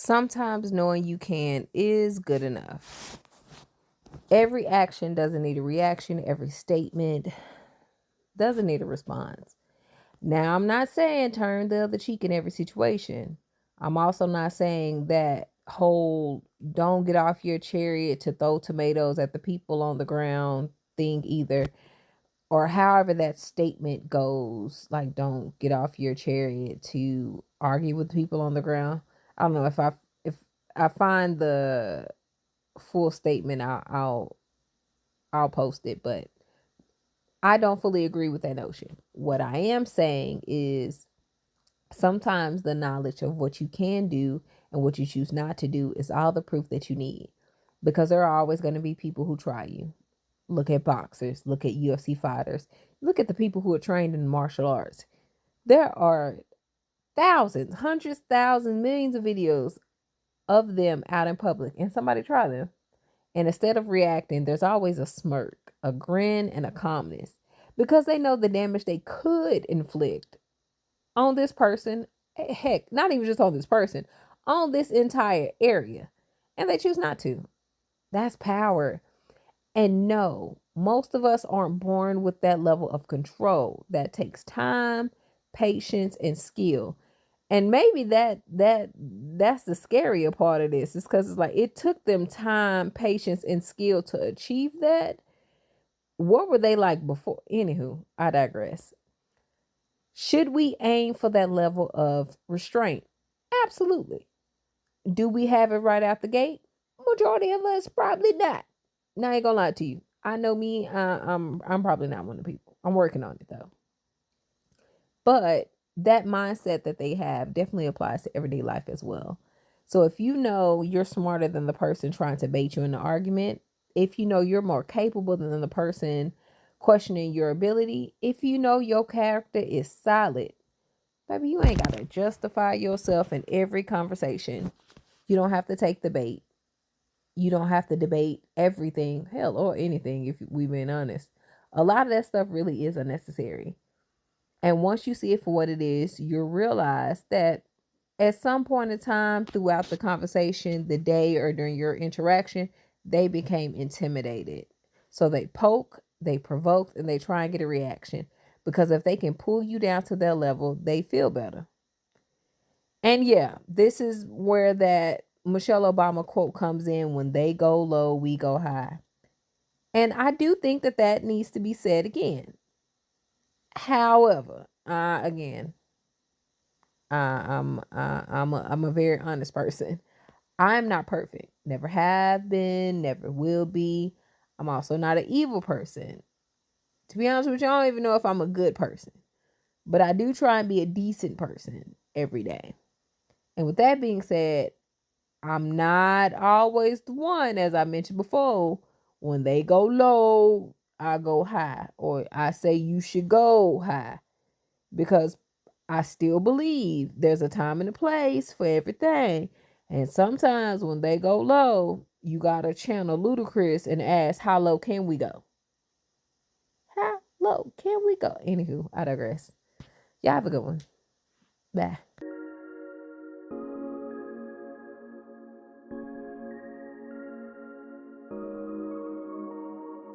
Sometimes knowing you can is good enough. Every action doesn't need a reaction. Every statement doesn't need a response. Now, I'm not saying turn the other cheek in every situation. I'm also not saying that whole don't get off your chariot to throw tomatoes at the people on the ground thing either. Or however that statement goes, like don't get off your chariot to argue with people on the ground. I don't know if I find the full statement, I'll post it, but I don't fully agree with that notion. What I am saying is sometimes the knowledge of what you can do and what you choose not to do is all the proof that you need, because there are always going to be people who try you. Look at boxers, look at UFC fighters, look at the people who are trained in martial arts. There are thousands, hundreds, thousands, millions of videos of them out in public, and somebody try them. And instead of reacting, there's always a smirk, a grin, and a calmness, because they know the damage they could inflict on this person. Heck, not even just on this person, on this entire area. And they choose not to. That's power. And no, most of us aren't born with that level of control. That takes time, patience, and skill. And maybe that's the scarier part of this, is because it's like it took them time, patience, and skill to achieve that. What were they like before? Anywho, I digress. Should we aim for that level of restraint? Absolutely. Do we have it right out the gate? Majority of us probably not. Now I ain't gonna lie to you. I know me. I'm probably not one of the people. I'm working on it though. But that mindset that they have definitely applies to everyday life as well. So if you know you're smarter than the person trying to bait you in the argument, if you know you're more capable than the person questioning your ability, if you know your character is solid, baby, you ain't gotta justify yourself in every conversation. You don't have to take the bait. You don't have to debate everything, hell, or anything, if we've been honest. A lot of that stuff really is unnecessary. And once you see it for what it is, you'll realize that at some point in time throughout the conversation, the day, or during your interaction, they became intimidated. So they poke, they provoke, and they try and get a reaction. Because if they can pull you down to their level, they feel better. And yeah, this is where that Michelle Obama quote comes in: when they go low, we go high. And I do think that that needs to be said again. However, again, I'm a very honest person. I'm not perfect. Never have been, never will be. I'm also not an evil person. To be honest with you, I don't even know if I'm a good person. But I do try and be a decent person every day. And with that being said, I'm not always the one, as I mentioned before. When they go low, I go high. Or I say you should go high. Because I still believe there's a time and a place for everything. And sometimes when they go low, you gotta channel Ludacris and ask, how low can we go? How low can we go? Anywho, I digress. Y'all have a good one. Bye.